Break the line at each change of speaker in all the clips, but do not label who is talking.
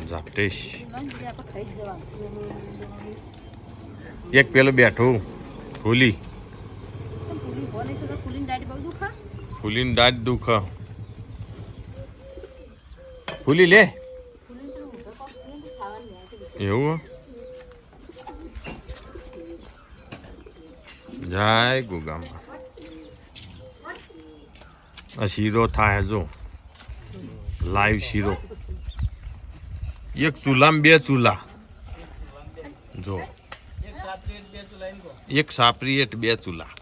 ઝાપટેશ એક પેલું બેઠું ફૂલી ફૂલીની દાઢ દુખ ફૂલી લે એવું જય ગુગામાં આ શીરો થાય જો લાઈવ શીરો એક ચૂલામાં બે ચૂલા જો એક સાપરી એટ બે ચૂલા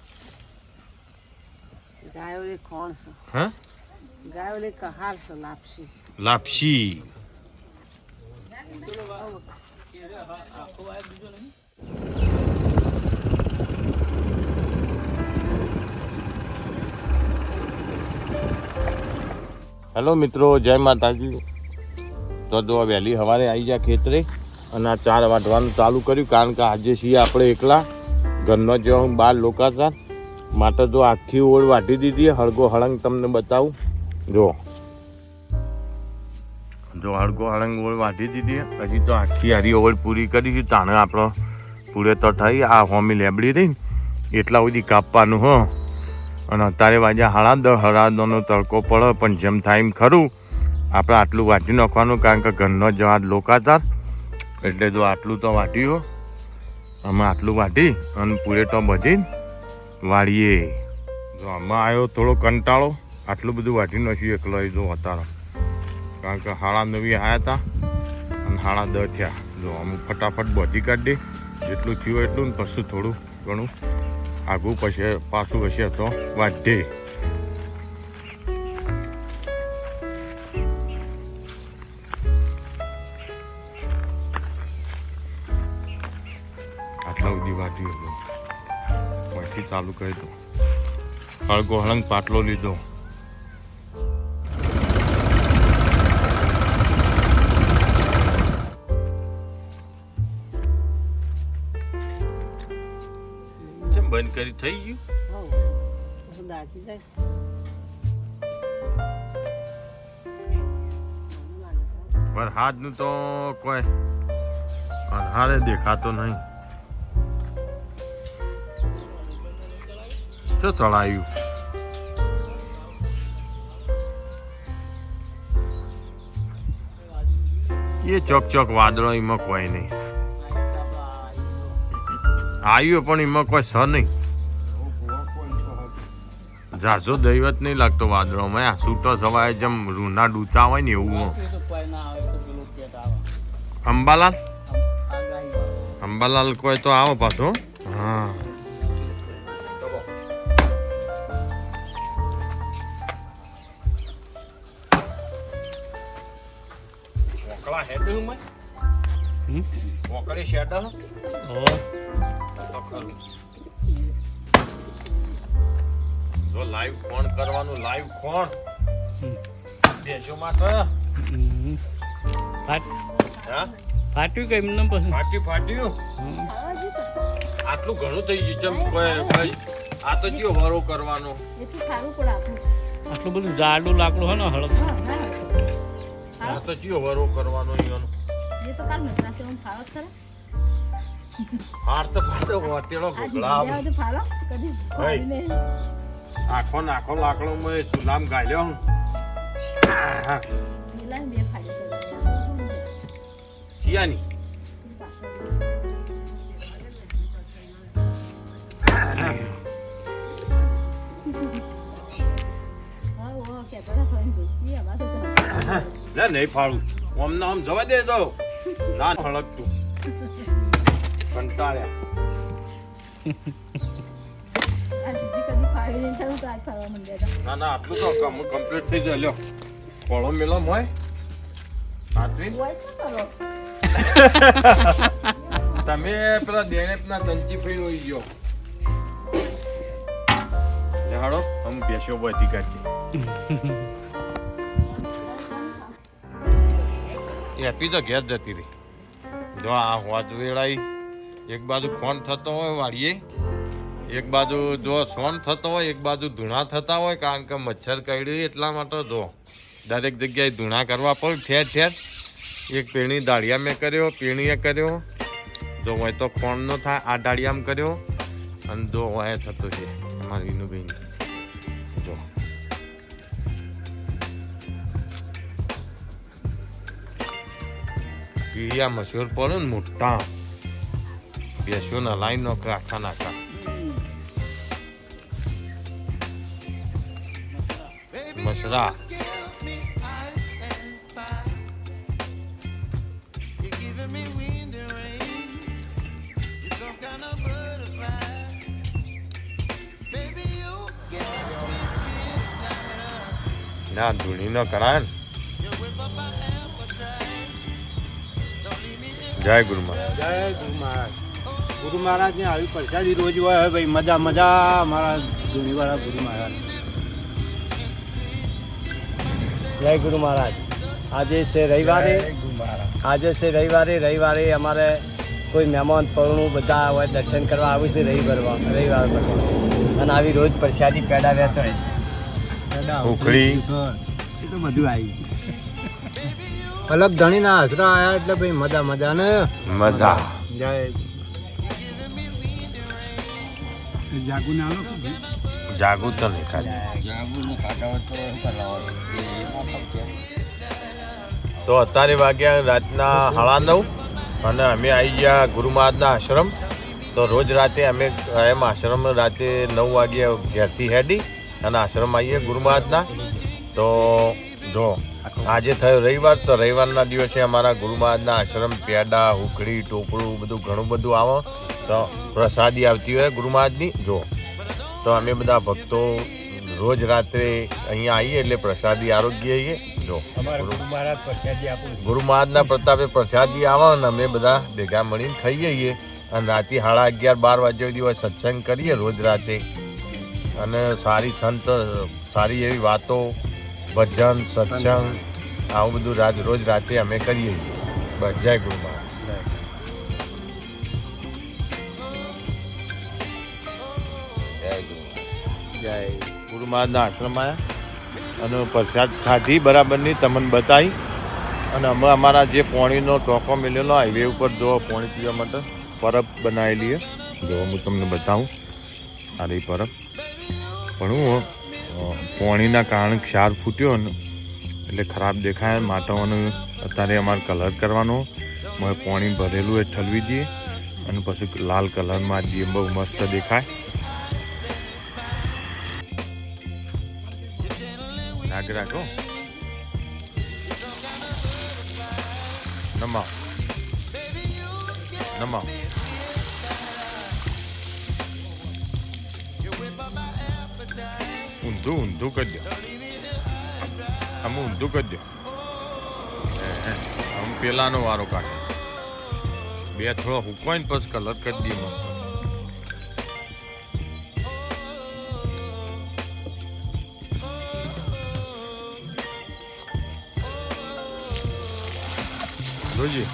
હા લાપસી હેલો મિત્રો જય માતાજી તો જો વહેલી સવારે આવી ગયા ખેતરે અને આ 4 વાટવાનું ચાલુ કર્યું કારણ કે આજે છીએ આપણે એકલા ઘરનો જો હું 12 લોકો હતા માટે જો આખી ઓળ વાટી દીધી હળગો હળંગ તમને બતાવું જો હળગો હળંગ ઓળ વાટી દીધી હજી તો આખી હારી ઓળ પૂરી કરી તાણે આપણો પૂરે તો થઈ આ હોમી લેબડી રહી એટલા સુધી કાપવાનું હો અને અત્યારે વાગ્યા 10:30નો તડકો પડે પણ જેમ થાય એમ ખરું આપણે આટલું વાટી નાખવાનું કારણ કે ઘરનો જવા લોકાચાર એટલે જો આટલું તો વાટ્યું અમે આટલું વાટી અને પૂરે તો બધી વાળીએ જો આમાં આવ્યો થોડો કંટાળો આટલું બધું વાટી નાખ્યું એકલો જો અત્યારે કારણ કે 9:30 આવ્યા હતા અને 10:30 થયા જો અમુક ફટાફટ બધી કાઢી જેટલું થયું એટલું ને પછી થોડું ઘણું આગું પછી પાછું પછી તો વાઢે આટલા સુધી વાઢી હતો પછી ચાલુ કરી દો હળગો હળંગ પાટલો લીધો બંધ કરી થઈ ગયું વરસાદ નું તો કોઈ અંધારે દેખાતો નહીં તો ચડાયું એ ચોક વાદળો એમાં કોઈ નહીં આવ્યો પણ એમાં કોઈ સ નહીં ઝાઝો દૈવત નહીં લાગતો વાદળોમાં આ છૂટો સવાય જેમ રૂના ડૂચા હોય ને એવું અંબાલાલ કોઈ તો આવો પાછો હા લાઈવ ફોન કરવાનું લાઈવ ફોન બેજો માટે ફાટ્યું કે એમને ફાટ્યું આટલું ઘણું થઈ ગયું કોઈ આ તો કયો વરો કરવાનો આટલું બધું જાડું લાકડું હોય ને હળદ આ તો કયો વરો કરવાનો એનો હાર તો ફાટો વટેલો ગોગળા આખો નાખો લાકડો મેં સુલામ ગાલ્યો શિયાની નહીં ફાળું આમ ના આમ જવા દે તો ના હળકતું કંટાળ્યા ના આટલું તો કમ્પ્લીટ થઈ જાય લ્યો કોળો મેલો મોય તમે પેલા દેનેપના દંચી ફઈ હોઈ ગયો હાડો હમ બેસ્યો બધી કાઢી એપી તો ઘેર જતી રહી જો આ હોજ વેળાઈ એક બાજુ ફોન થતો હોય વાળીએ એક બાજુ જો સોન થતો હોય એક બાજુ ધૂણા થતા હોય કારણ કે મચ્છર કરડ્યું એટલા માટે જો દરેક જગ્યાએ ધૂણા કરવા પડે ઠેર ઠેર એક પીણી દાળિયા મેં કર્યો, પીણીએ કર્યો, જો હોય તો ખોણનો થાય આ દાળિયામાં કર્યો, અને જો હોય થતો છે અમારી વિનુભાઈ જો પીળિયા મશહૂર પડે ને મોટા બેસ્યો ના લાઈન નો આખા નાખા મસરા ના ધૂણી નો કરાય ને જય ગુરુ મહારાજ.
જય ગુરુ મહારાજ. ગુરુ મહારાજ ને આવી પ્રસાદી રોજ હોય ભાઈ, મજા મજા મારા ધૂણીવાળા ગુરુ મહારાજ.
જય ગુરુ મહારાજ. આજે છે રવિવારે, રવિવારે અમારે કોઈ મહેમાન પરણું બધા હોય દર્શન કરવા આવ્યું છે રવિવાર પર, અને આવી રોજ પ્રસાદી પેડા વેચાય છે.
ઉખડી
એ તો બધું આવી અલગ ધણીના આશરા આવ્યા એટલે ભાઈ મજા મજા ને
મજા.
જય જાગુ ના
જાગું તો નહીં ખાલી. તો અત્યારે વાગ્યા રાતના 9:30 અને અમે આવી ગયા ગુરુ મહારાજના આશ્રમ. તો રોજ રાતે અમે એમ આશ્રમ રાતે 9 વાગ્યે ઘેરથી હેડી અને આશ્રમ આવીએ ગુરુ મહારાજના. તો જો આજે થયો રવિવાર, તો રવિવારના દિવસે અમારા ગુરુ મહારાજના આશ્રમ પેડા, હુકડી, ટોપરું બધું ઘણું બધું આવે. તો પ્રસાદી આવતી હોય ગુરુ મહારાજની. જો તો અમે બધા ભક્તો રોજ રાત્રે અહીંયા આવીએ એટલે પ્રસાદી આરોગ્ય આવીએ. જો ગુરુ મહારાજના પ્રતાપે પ્રસાદી આવે ને અમે બધા ભેગા મળીને ખાઈએ છીએ. અને રાતે 11:30-12 વાગ્યા સુધી સત્સંગ કરીએ રોજ રાતે. અને સારી એવી વાતો, ભજન, સત્સંગ આવું બધું રોજ રાતે અમે કરીએ છીએ. બસ જય ગુરુ મહારાજ.
જય
ગુરુ મહારાજના આશ્રમ આવ્યા અને પ્રસાદ ખાધી બરાબરની તમને બતાવી. અને અમે અમારા જે પોણીનો ટોકો મેળેલો હાઈવે ઉપર જો પોણી પીવા માટે પરબ બનાવેલી છે. જો હું તમને બતાવું સારી પરબ. પણ હું પોણીના કારણે ક્ષાર ફૂટ્યો ને એટલે ખરાબ દેખાય માટવાનું. અત્યારે અમારે કલર કરવાનો, પોણી ભરેલું એ ઠલવી દઈએ અને પછી લાલ કલરમાં દઈએ, બહુ મસ્ત દેખાય. નાગ રાખો નમાવ ઊંધું કરી દો. આમ ઊંધું કરી દો. આમ પેલાનો વારો કાઢો. બે થોડો હુકવાય ને પછી કલર કરી દઈએ મસ્ત. જોજી